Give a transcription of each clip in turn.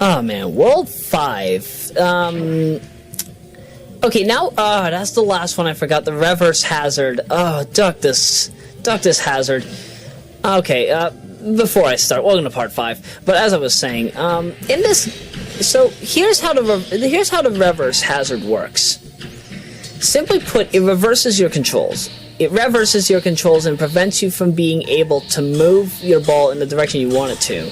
Oh man, World 5. Okay, now, that's the last one I forgot. The reverse hazard. Oh, duck this hazard. Okay, before I start, welcome to part 5. But as I was saying, in this, so here's how the reverse hazard works. Simply put, it reverses your controls. It reverses your controls and prevents you from being able to move your ball in the direction you want it to.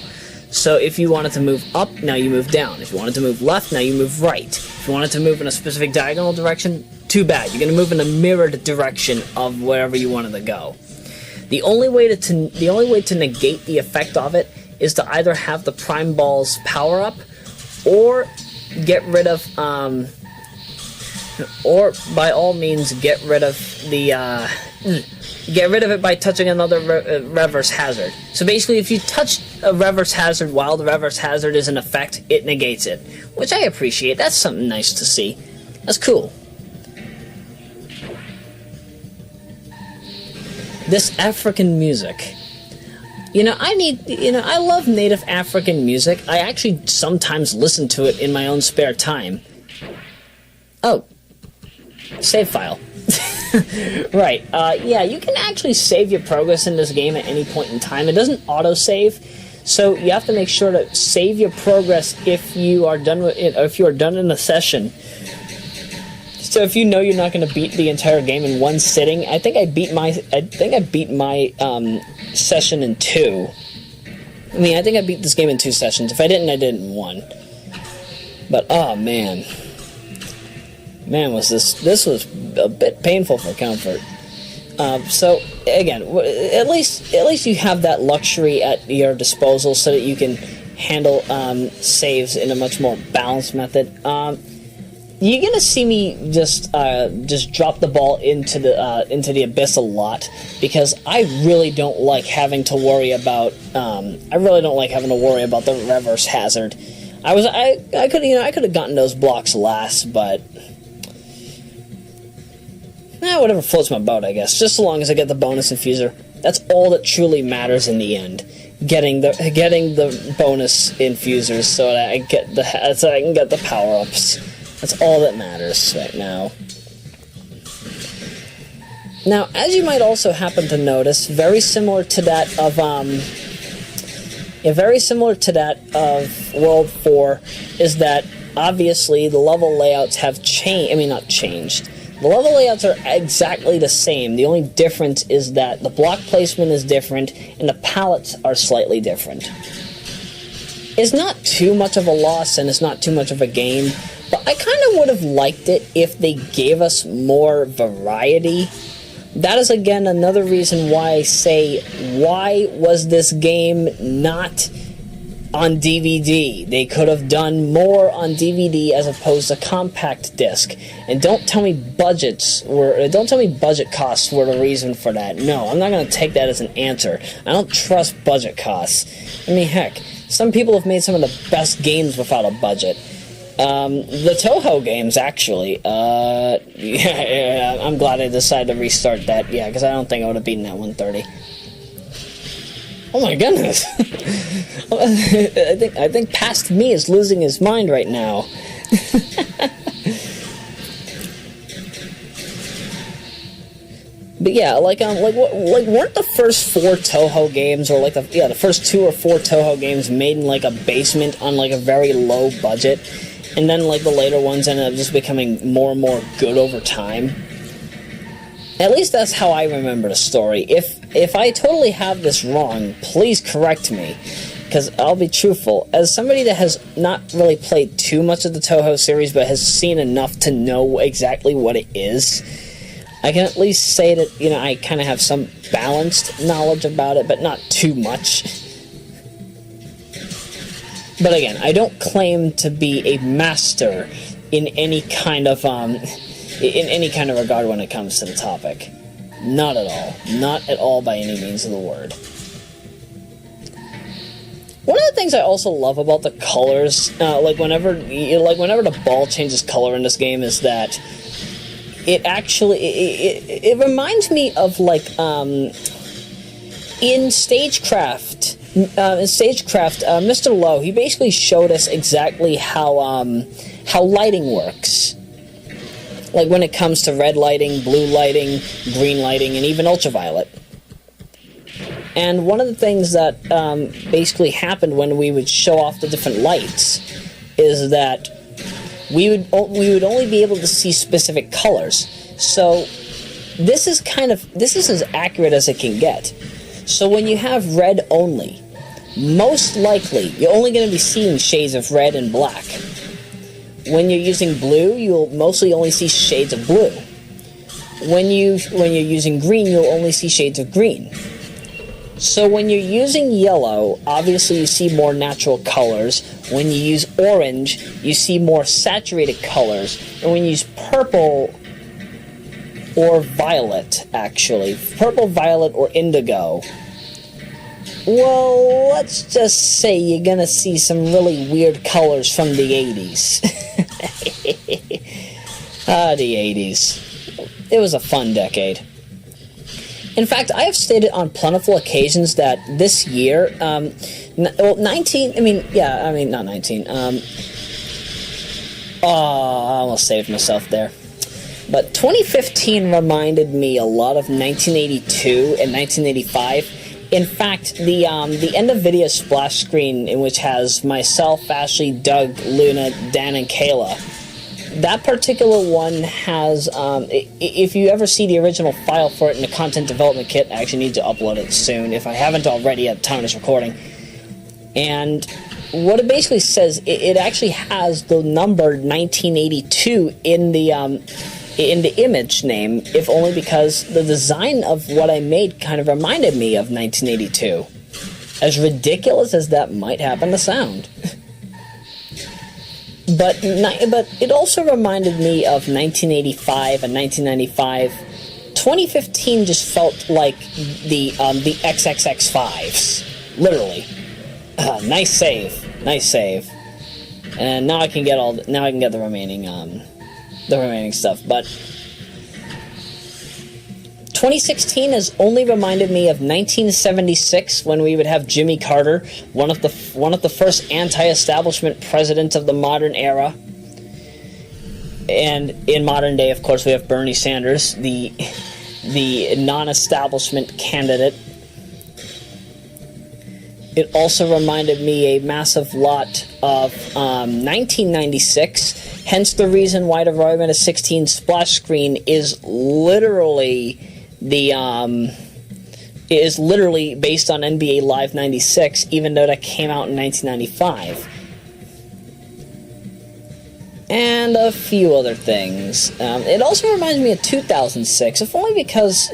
So if you wanted to move up, now you move down. If you wanted to move left, now you move right. If you wanted to move in a specific diagonal direction, too bad. You're going to move in a mirrored direction of wherever you wanted to go. The only way to negate the effect of it is to either have the prime balls power up, or get rid of, or by all means get rid of the, get rid of it by touching another reverse hazard. So basically, if you touch a reverse hazard while the reverse hazard is in effect, it negates it. Which I appreciate. That's something nice to see. That's cool. This African music. I love native African music. I actually sometimes listen to it in my own spare time. Oh. Save file. Right, yeah, you can actually save your progress in this game at any point in time. It doesn't auto-save, so you have to make sure to save your progress if you are done with it, or if you are done in a session. So if you know you're not going to beat the entire game in one sitting, I think I beat my session in 2. I mean, I think I beat this game in 2 sessions. If I didn't, I did it in 1. But, oh man. Man, was this was a bit painful for comfort. So again, at least you have that luxury at your disposal, so that you can handle saves in a much more balanced method. You're gonna see me just drop the ball into the abyss a lot, because I really don't like having to worry about the reverse hazard. I could have gotten those blocks last, but. Whatever floats my boat, I guess. Just so long as I get the bonus infuser. That's all that truly matters in the end. Getting the bonus infusers so that I can get the power-ups. That's all that matters right now. Now, as you might also happen to notice, very similar to that of World 4, is that obviously the level layouts have changed. I mean, not changed. The level layouts are exactly the same. The only difference is that the block placement is different and the palettes are slightly different. It's not too much of a loss and it's not too much of a gain, but I kind of would have liked it if they gave us more variety. That is again another reason why I say, why was this game not on DVD? They could have done more on DVD as opposed to compact disc. And don't tell me budget costs were the reason for that. No, I'm not going to take that as an answer. I don't trust budget costs. I mean, heck, some people have made some of the best games without a budget. The Toho games, actually. Yeah, I'm glad I decided to restart that. Yeah, because I don't think I would have beaten that 130. Oh my goodness! I think past me is losing his mind right now. But yeah, like weren't the first 4 Toho games, or the first 2 or 4 Toho games made in like a basement on like a very low budget, and then like the later ones ended up just becoming more and more good over time? At least that's how I remember the story. If I totally have this wrong, please correct me, because I'll be truthful. As somebody that has not really played too much of the Toho series, but has seen enough to know exactly what it is, I can at least say that, I kind of have some balanced knowledge about it, but not too much. But again, I don't claim to be a master in any kind of regard when it comes to the topic. Not at all. Not at all by any means of the word. One of the things I also love about the colors, whenever the ball changes color in this game, is that it actually it reminds me of in Stagecraft. in Stagecraft, Mr. Lowe, he basically showed us exactly how lighting works. Like when it comes to red lighting, blue lighting, green lighting, and even ultraviolet. And one of the things that basically happened when we would show off the different lights is that we would only be able to see specific colors. So this is as accurate as it can get. So when you have red only, most likely you're only going to be seeing shades of red and black. When you're using blue, you'll mostly only see shades of blue. When you're using green, you'll only see shades of green. So when you're using yellow, obviously you see more natural colors. When you use orange, you see more saturated colors. And when you use purple or violet, actually, purple, violet, or indigo, well, let's just say you're gonna see some really weird colors from the 80s. The 80s. It was a fun decade. In fact, I have stated on plentiful occasions that this year, not 19, I almost saved myself there. But 2015 reminded me a lot of 1982 and 1985. In fact, the end of video splash screen, in which has myself, Ashley, Doug, Luna, Dan, and Kayla, that particular one has, if you ever see the original file for it in the content development kit, I actually need to upload it soon, if I haven't already at the time of this recording. And what it basically says, it actually has the number 1982 in the image name, if only because the design of what I made kind of reminded me of 1982. As ridiculous as that might happen to sound. But it also reminded me of 1985 and 1995. 2015 just felt like the XXX5s, literally. Nice save. And now I can get the remaining stuff. But 2016 has only reminded me of 1976, when we would have Jimmy Carter, one of the first anti-establishment presidents of the modern era. And in modern day, of course, we have Bernie Sanders, the non-establishment candidate. It also reminded me a massive lot of 1996, hence the reason why the Royameadow 16 splash screen is literally based on NBA Live 96, even though that came out in 1995. And a few other things. It also reminds me of 2006, if only because,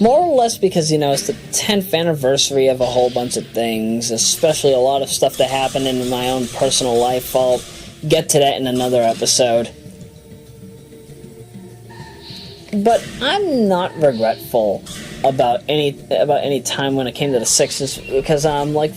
more or less because, it's the 10th anniversary of a whole bunch of things, especially a lot of stuff that happened in my own personal life. I'll get to that in another episode. But I'm not regretful about any time when it came to the Sixers, because I'm like,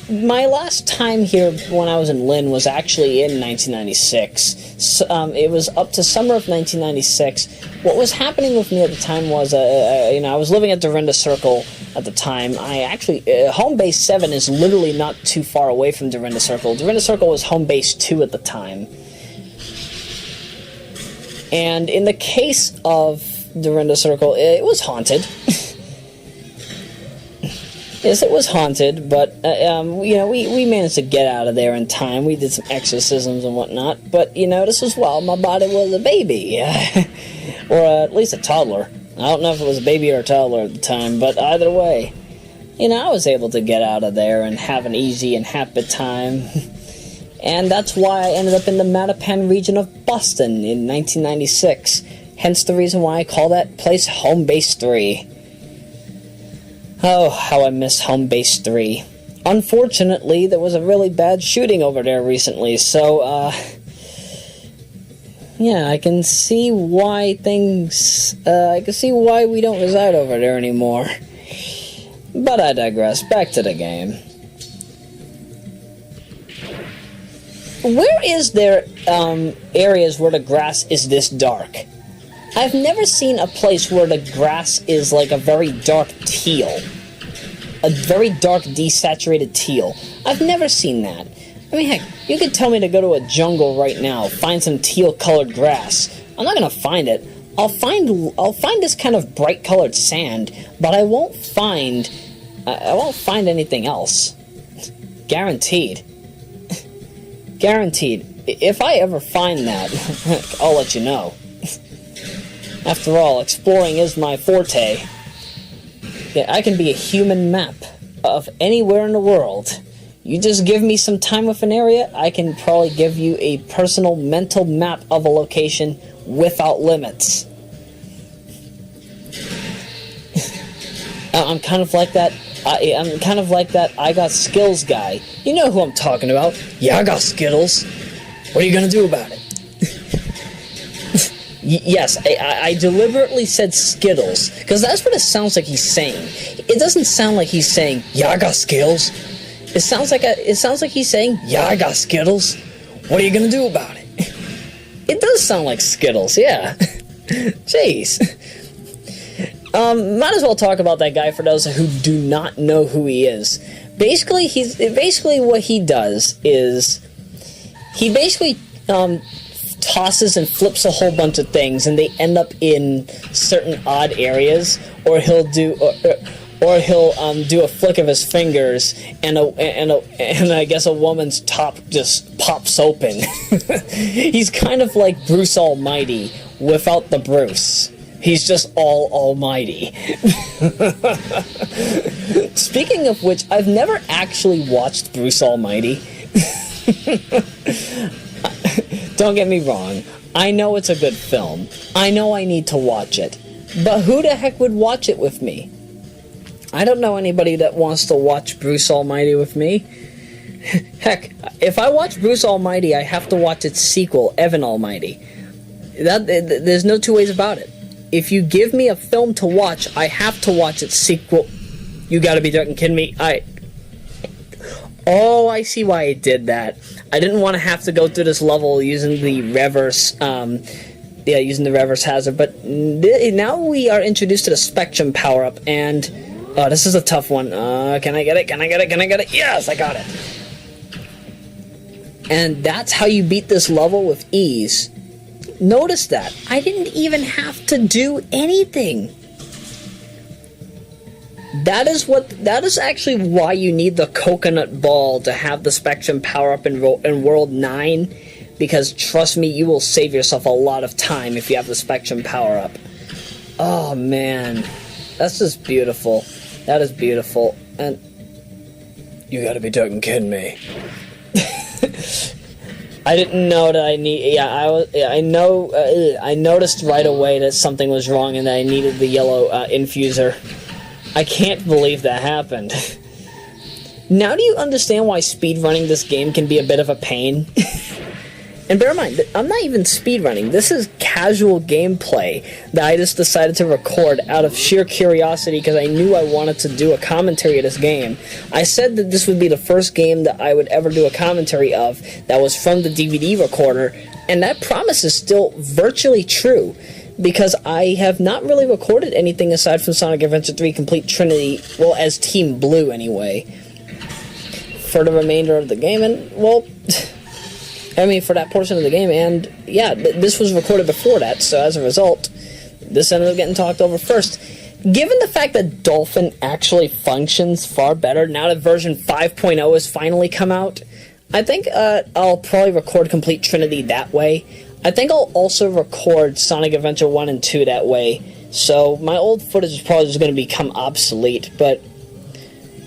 my last time here when I was in Lynn was actually in 1996. So, it was up to summer of 1996. What was happening with me at the time was, I was living at Dorinda Circle at the time. I actually, home base 7 is literally not too far away from Dorinda Circle. Dorinda Circle was home base 2 at the time. And in the case of Dorinda Circle, it was haunted. Yes, it was haunted, but, we managed to get out of there in time. We did some exorcisms and whatnot, but, this was while my body was a baby. Or at least a toddler. I don't know if it was a baby or a toddler at the time, but either way, I was able to get out of there and have an easy and happy time. And that's why I ended up in the Mattapan region of Boston in 1996. Hence the reason why I call that place Home Base 3. Oh, how I miss Home Base 3. Unfortunately, there was a really bad shooting over there recently, so, I can see why we don't reside over there anymore. But I digress. Back to the game. Where is there areas where the grass is this dark? I've never seen a place where the grass is like a very dark teal. A very dark, desaturated teal. I've never seen that. I mean, heck, you could tell me to go to a jungle right now, find some teal-colored grass. I'm not gonna find it. I'll find this kind of bright-colored sand, but I won't find anything else. Guaranteed. Guaranteed. If I ever find that, I'll let you know. After all, exploring is my forte. Yeah, I can be a human map of anywhere in the world. You just give me some time with an area, I can probably give you a personal mental map of a location without limits. I'm kind of like that. I'm kind of like that I got Skittles guy. You know who I'm talking about. Yeah, I got Skittles. What are you gonna do about it? Yes, I deliberately said Skittles, because that's what it sounds like he's saying. It doesn't sound like he's saying, yeah, I got Skittles. It sounds like he's saying, yeah, I got Skittles. What are you gonna do about it? It does sound like Skittles, yeah. Jeez. Might as well talk about that guy for those who do not know who he is. Basically what he does is he basically tosses and flips a whole bunch of things, and they end up in certain odd areas, or he'll do a flick of his fingers, and I guess a woman's top just pops open. He's kind of like Bruce Almighty without the Bruce. He's just almighty. Speaking of which, I've never actually watched Bruce Almighty. Don't get me wrong. I know it's a good film. I know I need to watch it. But who the heck would watch it with me? I don't know anybody that wants to watch Bruce Almighty with me. Heck, if I watch Bruce Almighty, I have to watch its sequel, Evan Almighty. There's no two ways about it. If you give me a film to watch, I have to watch its sequel. You gotta be fucking kidding me. Oh, I see why I did that. I didn't want to have to go through this level using the reverse, using the reverse hazard, but now we are introduced to the Spectrum Powerup, and this is a tough one. Can I get it? Can I get it? Can I get it? Yes, I got it. And that's how you beat this level with ease. Notice that. I didn't even have to do anything. That is actually why you need the coconut ball to have the Spectrum Power-Up in World 9, because trust me, you will save yourself a lot of time if you have the Spectrum Power-Up. Oh man, that's just beautiful. That is beautiful. And you gotta be fucking kidding me. I didn't know that I need. Yeah, I noticed right away that something was wrong and that I needed the yellow infuser. I can't believe that happened. Now do you understand why speedrunning this game can be a bit of a pain? And bear in mind, I'm not even speedrunning. This is casual gameplay that I just decided to record out of sheer curiosity because I knew I wanted to do a commentary of this game. I said that this would be the first game that I would ever do a commentary of that was from the DVD recorder, and that promise is still virtually true. Because I have not really recorded anything aside from Sonic Adventure 3 Complete Trinity, well, as Team Blue anyway, for the remainder of the game, and, well, I mean, for that portion of the game, and, yeah, this was recorded before that, so as a result, this ended up getting talked over first. Given the fact that Dolphin actually functions far better now that version 5.0 has finally come out, I think I'll probably record Complete Trinity that way. I think I'll also record Sonic Adventure 1 and 2 that way, so my old footage is probably just going to become obsolete, but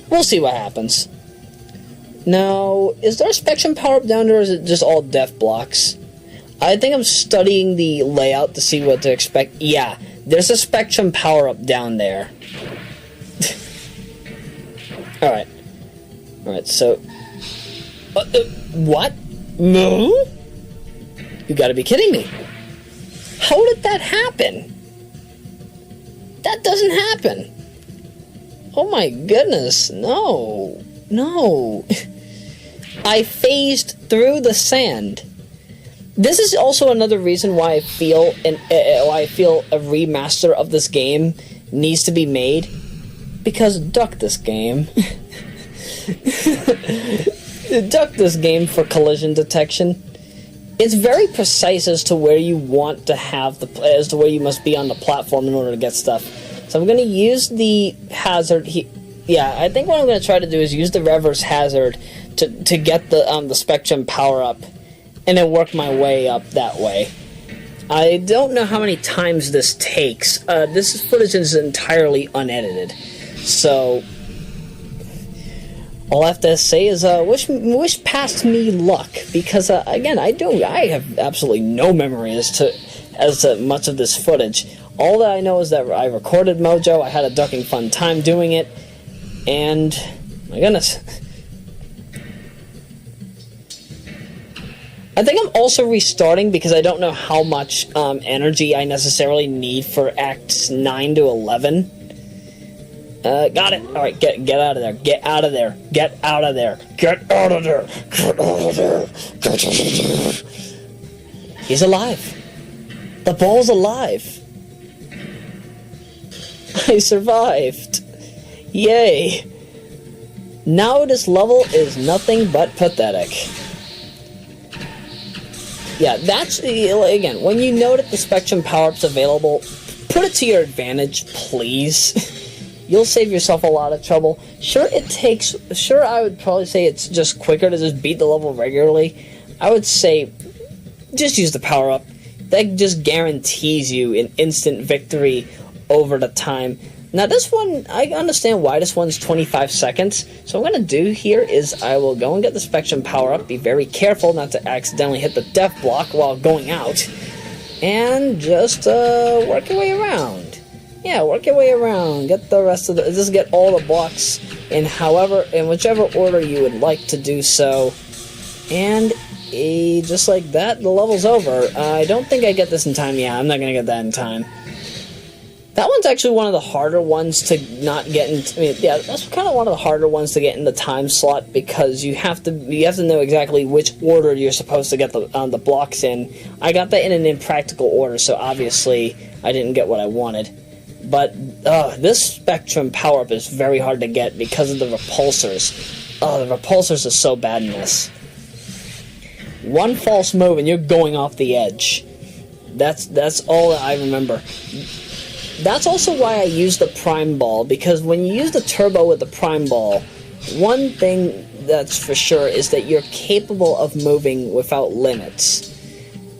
we'll see what happens. Now, is there a Spectrum Power-Up down there, or is it just all death blocks? I think I'm studying the layout to see what to expect. Yeah, there's a Spectrum Power-Up down there. Alright. Alright, so... what? No? You gotta be kidding me. How did that happen? That doesn't happen. Oh my goodness, no. No. I phased through the sand. This is also another reason why I feel a remaster of this game needs to be made. Because duck this game. Duck this game for collision detection. It's very precise as to where you want to have as to where you must be on the platform in order to get stuff. So I'm going to use the hazard. Yeah, I think what I'm going to try to do is use the reverse hazard to get the Spectrum Powerup, and then work my way up that way. I don't know how many times this takes. This footage is entirely unedited, so all I have to say is wish past me luck, because again, I have absolutely no memory as to much of this footage. All that I know is that I recorded Mojo, I had a ducking fun time doing it, and my goodness. I think I'm also restarting because I don't know how much energy I necessarily need for Acts 9 to 11. Got it. Alright, get out of there. Get out of there. Get out of there. Get out of there. Get out of there. Get out of there. He's alive. The ball's alive. I survived. Yay. Now this level is nothing but pathetic. Yeah, that's, again, when you know that the Spectrum Powerup's available, put it to your advantage, please. You'll save yourself a lot of trouble. Sure, I would probably say it's just quicker to just beat the level regularly. I would say, just use the power-up. That just guarantees you an instant victory over the time. Now this one, I understand why this one's 25 seconds. So what I'm going to do here is I will go and get the Spectrum Powerup. Be very careful not to accidentally hit the death block while going out. And just work your way around. Yeah, work your way around. Get the rest of just get all the blocks in whichever order you would like to do so. And just like that, the level's over. I don't think I get this in time. Yeah, I'm not going to get that in time. That one's actually one of the harder ones to not get into. I mean, yeah, that's kind of one of the harder ones to get in the time slot, because you have to know exactly which order you're supposed to get the blocks in. I got that in an impractical order, so obviously I didn't get what I wanted. But this Spectrum Powerup is very hard to get because of the repulsors. Oh, the repulsors are so bad in this. One false move and you're going off the edge. That's all that I remember. That's also why I use the Prime Ball, because when you use the turbo with the Prime Ball, one thing that's for sure is that you're capable of moving without limits.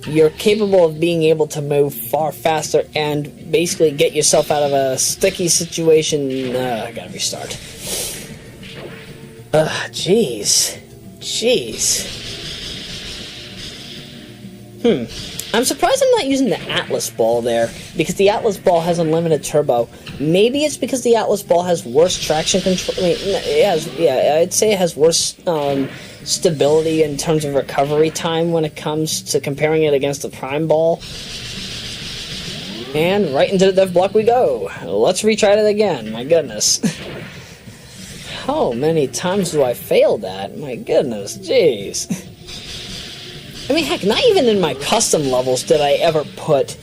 You're capable of being able to move far faster and basically get yourself out of a sticky situation. I gotta restart. Jeez. I'm surprised I'm not using the Atlas Ball there, because the Atlas Ball has unlimited turbo. Maybe it's because the Atlas Ball has worse traction control. I mean, I'd say it has worse stability in terms of recovery time when it comes to comparing it against the Prime Ball. And right into the death block we go. Let's retry it again. My goodness. How many times do I fail that? My goodness, jeez. I mean, heck, not even in my custom levels did I ever put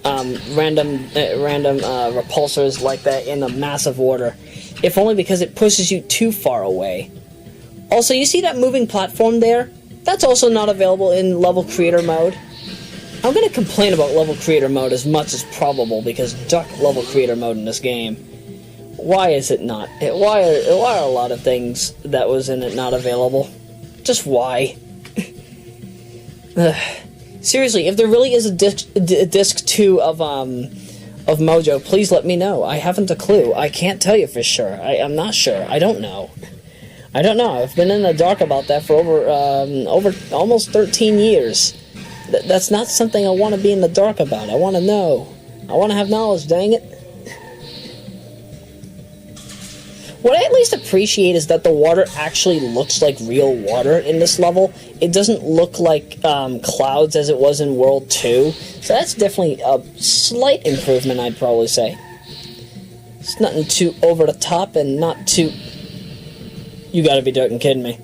random repulsors like that in a massive order. If only because it pushes you too far away. Also, you see that moving platform there? That's also not available in level creator mode. I'm going to complain about level creator mode as much as probable, because duck level creator mode in this game. Why is it not? Why are a lot of things that was in it not available? Just why? Seriously, if there really is a disc 2 of Mojo, please let me know. I haven't a clue. I can't tell you for sure. I'm not sure. I don't know. I've been in the dark about that for over almost 13 years. That's not something I want to be in the dark about. I want to know. I want to have knowledge, dang it. What I at least appreciate is that the water actually looks like real water in this level. It doesn't look like clouds as it was in World 2. So that's definitely a slight improvement, I'd probably say. It's nothing too over the top and not too... You gotta be joking, kidding me.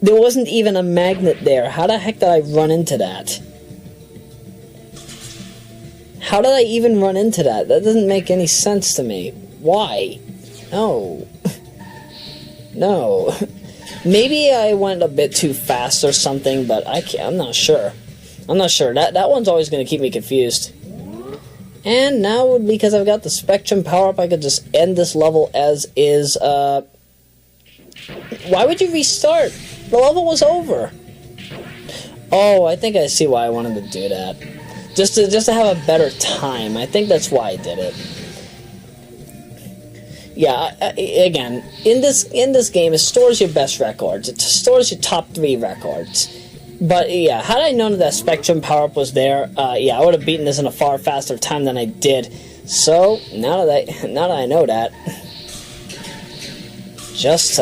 There wasn't even a magnet there. How the heck did I run into that? How did I even run into that? That doesn't make any sense to me. Why? No. No. Maybe I went a bit too fast or something, but I'm not sure. I'm not sure. That one's always going to keep me confused. And now, because I've got the Spectrum Powerup, I could just end this level as is. Why would you restart? The level was over. Oh, I think I see why I wanted to do that. Just to have a better time. I think that's why I did it. Yeah, again, in this game, it stores your best records. It stores your top 3 records. But yeah, had I known that Spectrum Powerup was there, yeah, I would have beaten this in a far faster time than I did. So now that I know that, just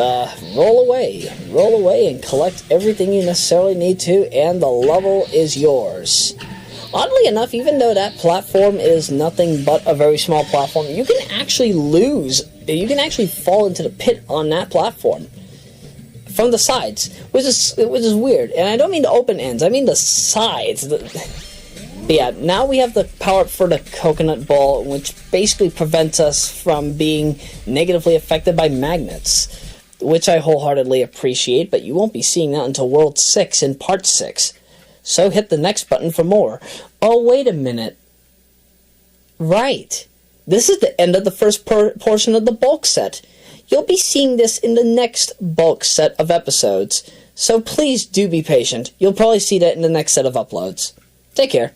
roll away and collect everything you necessarily need to, and the level is yours. Oddly enough, even though that platform is nothing but a very small platform, you can actually lose. You can actually fall into the pit on that platform from the sides, which is weird. And I don't mean the open ends; I mean the sides. But yeah, now we have the power up for the coconut ball, which basically prevents us from being negatively affected by magnets, which I wholeheartedly appreciate. But you won't be seeing that until World 6 in Part 6. So hit the next button for more. Oh, wait a minute. Right. This is the end of the first portion of the bulk set. You'll be seeing this in the next bulk set of episodes. So please do be patient. You'll probably see that in the next set of uploads. Take care.